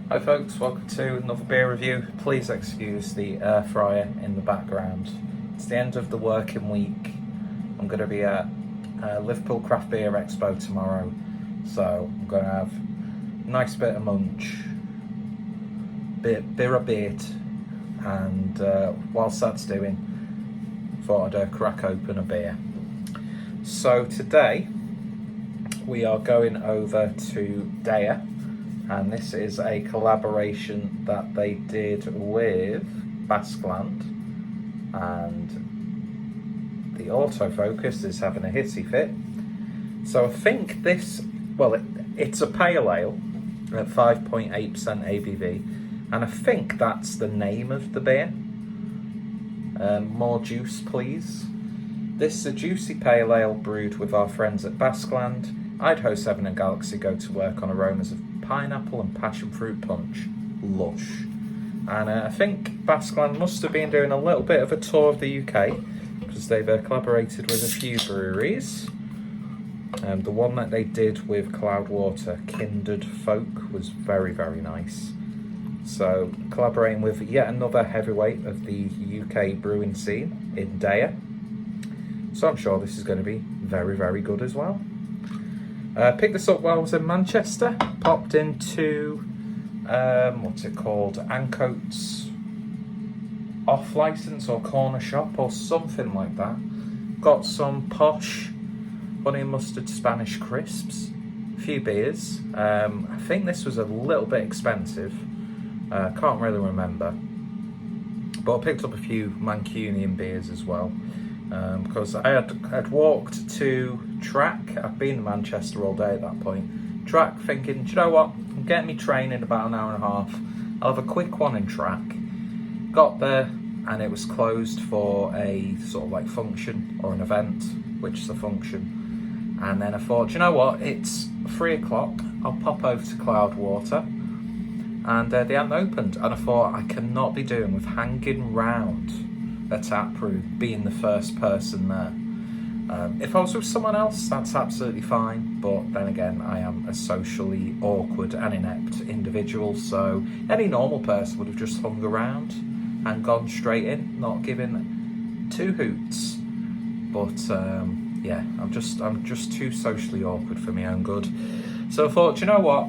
Hi folks, welcome to another beer review. Please excuse the air fryer in the background. It's the end of the working week. I'm going to be at Liverpool Craft Beer Expo tomorrow, so I'm going to have a nice bit of munch, beer a bit, and whilst that's doing, thought I'd crack open a beer. So today we are going over to Deya, and this is a collaboration that they did with Basqueland, and the autofocus is having a hissy fit. So I think this, it's a pale ale at 5.8% ABV, and I think that's the name of the beer. More juice, please. This is a juicy pale ale brewed with our friends at Basqueland. Idaho-7 and Galaxy go to work on aromas of pineapple and passion fruit punch. Lush. And I think Basqueland must have been doing a little bit of a tour of the UK, because they've collaborated with a few breweries. The one that they did with Cloudwater, Kindred Folk, was very, very nice. So collaborating with yet another heavyweight of the UK brewing scene in Deya. So I'm sure this is going to be very, very good as well. Picked this up while I was in Manchester. Popped into, Untappd's off-license or corner shop or something like that. Got some posh honey and mustard Spanish crisps, a few beers. I think this was a little bit expensive. Can't really remember. But I picked up a few Mancunian beers as well. Because I had walked to track. I've been in Manchester all day at that point. Track, thinking, do you know what? I'm getting me train in about an hour and a half. I'll have a quick one in track.Got there, and it was closed for a sort of like function or an event, which is a function. And then I thought, do you know what? It's 3 o'clock. I'll pop over to Cloudwater, and they hadn't opened. And I thought, I cannot be doing with hanging round a tap room, being the first person there. If I was with someone else, that's absolutely fine, but then again, I am a socially awkward and inept individual, so any normal person would have just hung around and gone straight in, not giving two hoots. But yeah, I'm just too socially awkward for my own good. So I thought, you know what,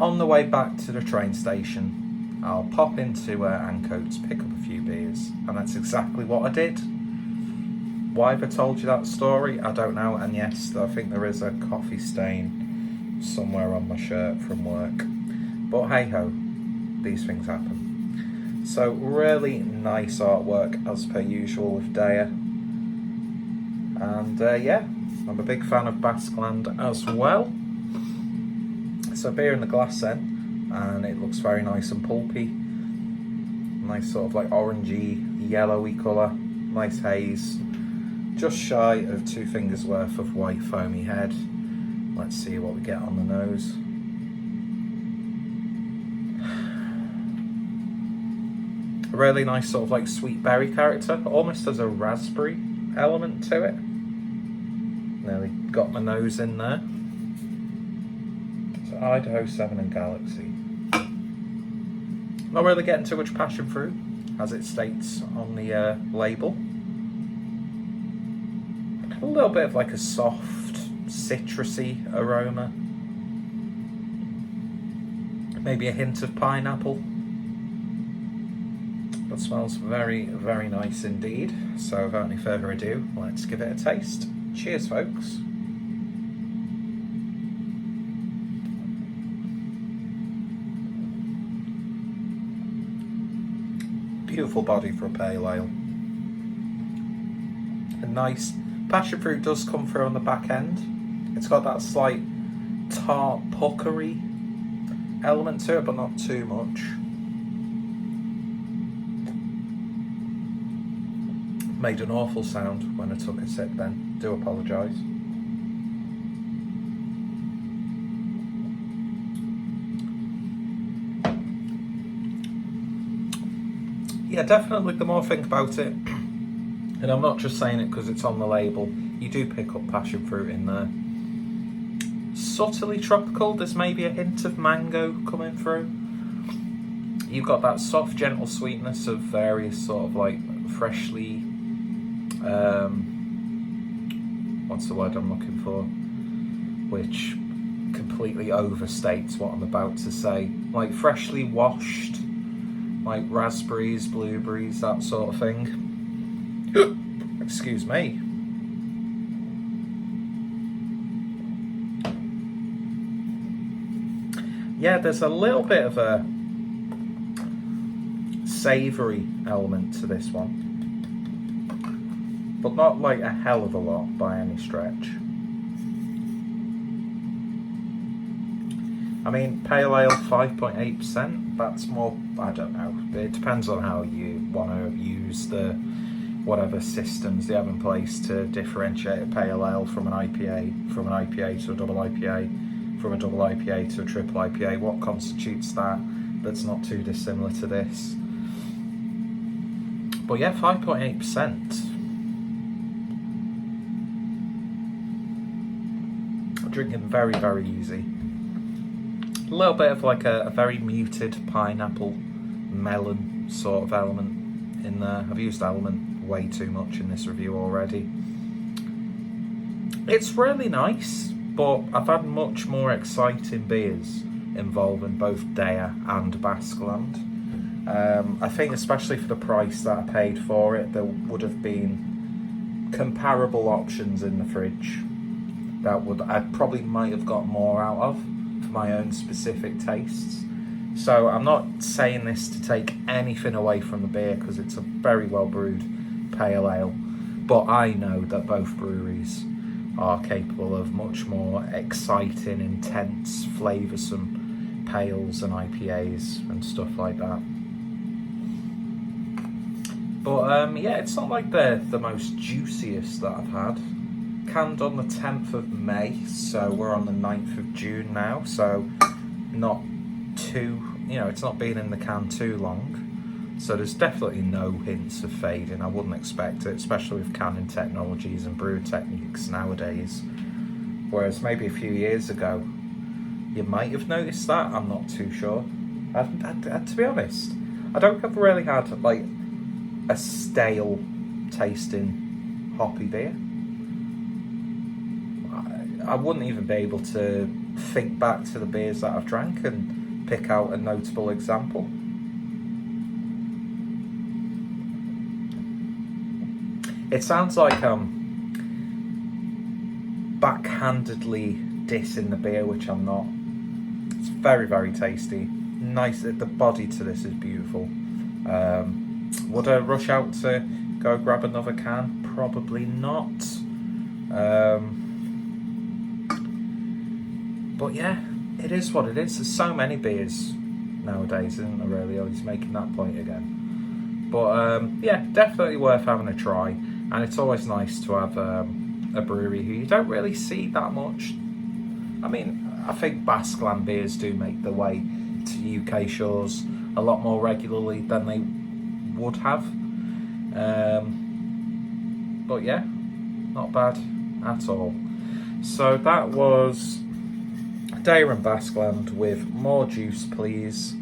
on the way back to the train station, I'll pop into Untappd's, pick up a few beers, and that's exactly what I did. Why have I told you that story? I don't know, and yes, I think there is a coffee stain somewhere on my shirt from work. But hey ho, these things happen. So really nice artwork as per usual with Deya. And yeah, I'm a big fan of Basqueland as well. So beer in the glass then, and it looks very nice and pulpy. Nice sort of like orangey, yellowy colour, nice haze. Just shy of 2 fingers worth of white foamy head. Let's see what we get on the nose. A really nice sort of like sweet berry character, almost has a raspberry element to it. Nearly got my nose in there. So Idaho-7 and Galaxy. Not really getting too much passion fruit, as it states on the label. A little bit of like a soft, citrusy aroma. Maybe a hint of pineapple. But smells very, very nice indeed. So without any further ado, let's give it a taste. Cheers, folks. Beautiful body for a pale ale. A nice passion fruit does come through on the back end. It's got that slight tart puckery element to it, but not too much. Made an awful sound when I took a sip then. Do apologise. Yeah, definitely the more I think about it, and I'm not just saying it because it's on the label, you do pick up passion fruit in there. subtly tropical. There's maybe a hint of mango coming through. You've got that soft, gentle sweetness of various sort of like freshly, what's the word I'm looking for? Which completely overstates what I'm about to say. Like freshly washed, like raspberries, blueberries, that sort of thing. Excuse me. Yeah, there's a little bit of a savoury element to this one, but not like a hell of a lot by any stretch. I mean, pale ale 5.8%, that's more, I don't know, it depends on how you want to use the whatever systems they have in place to differentiate a pale ale from an IPA, from an IPA to a double IPA, from a double IPA to a triple IPA. What constitutes that that's not too dissimilar to this? But yeah, 5.8%. Drinking very, very easy. A little bit of like a very muted pineapple melon sort of element in there. I've used element way too much in this review already. It's really nice, but I've had much more exciting beers involving both Deya and Basqueland. I think especially for the price that I paid for it, there would have been comparable options in the fridge that I probably might have got more out of for my own specific tastes. So I'm not saying this to take anything away from the beer, because it's a very well brewed pale ale, but I know that both breweries are capable of much more exciting, intense, flavoursome pales and IPAs and stuff like that. But yeah, it's not like the most juiciest that I've had. Canned on the 10th of May, so we're on the 9th of June now, so not too, it's not been in the can too long. So there's definitely no hints of fading. I wouldn't expect it, especially with canning technologies and brew techniques nowadays. Whereas maybe a few years ago, you might have noticed that. I'm not too sure. To be honest, I don't think I've really had like a stale tasting hoppy beer. I wouldn't even be able to think back to the beers that I've drank and pick out a notable example. It sounds like I'm backhandedly dissing the beer, which I'm not. It's very, very tasty. Nice. The body to this is beautiful. Would I rush out to go grab another can? Probably not. But yeah, it is what it is. There's so many beers nowadays, isn't there, really? He's making that point again. But yeah, definitely worth having a try. And it's always nice to have a brewery who you don't really see that much. I mean, I think Basqueland beers do make their way to UK shores a lot more regularly than they would have. But yeah, not bad at all. So that was Deya and Basqueland with more juice, please.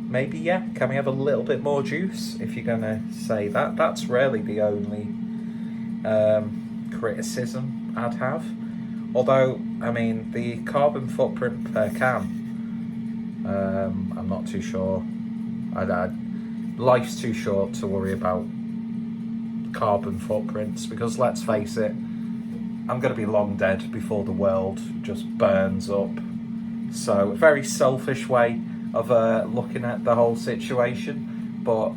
Maybe, yeah. Can we have a little bit more juice? If you're gonna say that, that's really the only criticism I'd have. Although, I mean, the carbon footprint per can, I'm not too sure. Life's too short to worry about carbon footprints, because let's face it, I'm going to be long dead before the world just burns up. So, a very selfish way of looking at the whole situation, but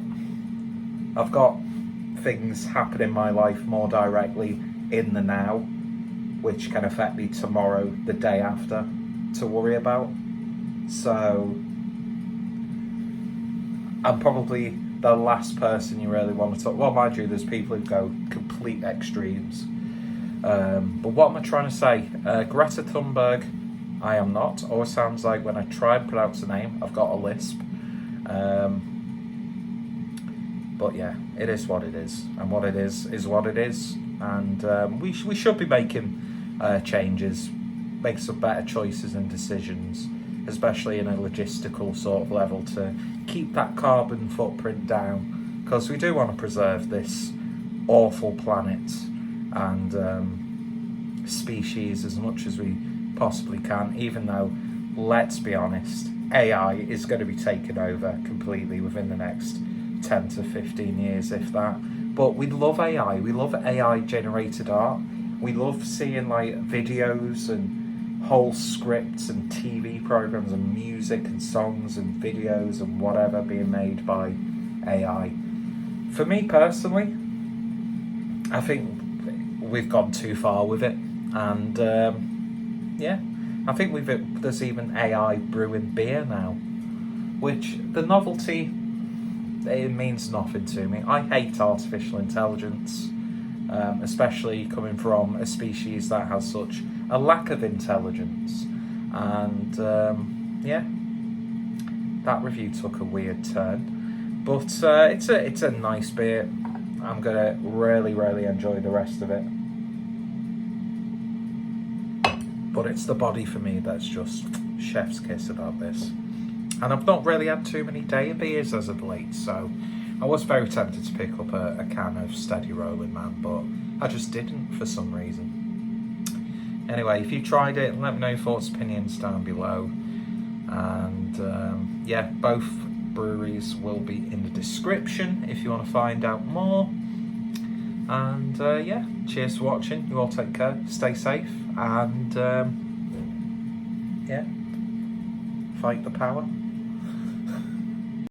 I've got things happen in my life more directly in the now, which can affect me tomorrow, the day after, to worry about. So, I'm probably the last person you really want to talk. Well, mind you, there's people who go complete extremes. But what am I trying to say? Greta Thunberg, I am not. Always sounds like when I try and pronounce the name, I've got a lisp. But yeah, it is what it is. And what it is what it is. And we should be making changes, make some better choices and decisions, especially in a logistical sort of level, to keep that carbon footprint down, because we do want to preserve this awful planet and species as much as we possibly can, even though, let's be honest, AI is going to be taken over completely within the next 10 to 15 years, if that. But we love AI. We love AI generated art. We love seeing like videos and whole scripts and TV programs and music and songs and videos and whatever being made by AI. For me personally, I think we've gone too far with it, and yeah, I think there's even AI brewing beer now, which the novelty, it means nothing to me. I hate artificial intelligence, especially coming from a species that has such a lack of intelligence. And yeah, that review took a weird turn, but it's a nice beer. I'm gonna really enjoy the rest of it. But it's the body for me that's just chef's kiss about this. And I've not really had too many Deya beers as of late, so I was very tempted to pick up a can of Steady Rolling Man, but I just didn't for some reason. Anyway, if you tried it, let me know your thoughts, opinions down below. And yeah, both breweries will be in the description if you want to find out more. And yeah, cheers for watching. You all take care, stay safe, and yeah, fight the power.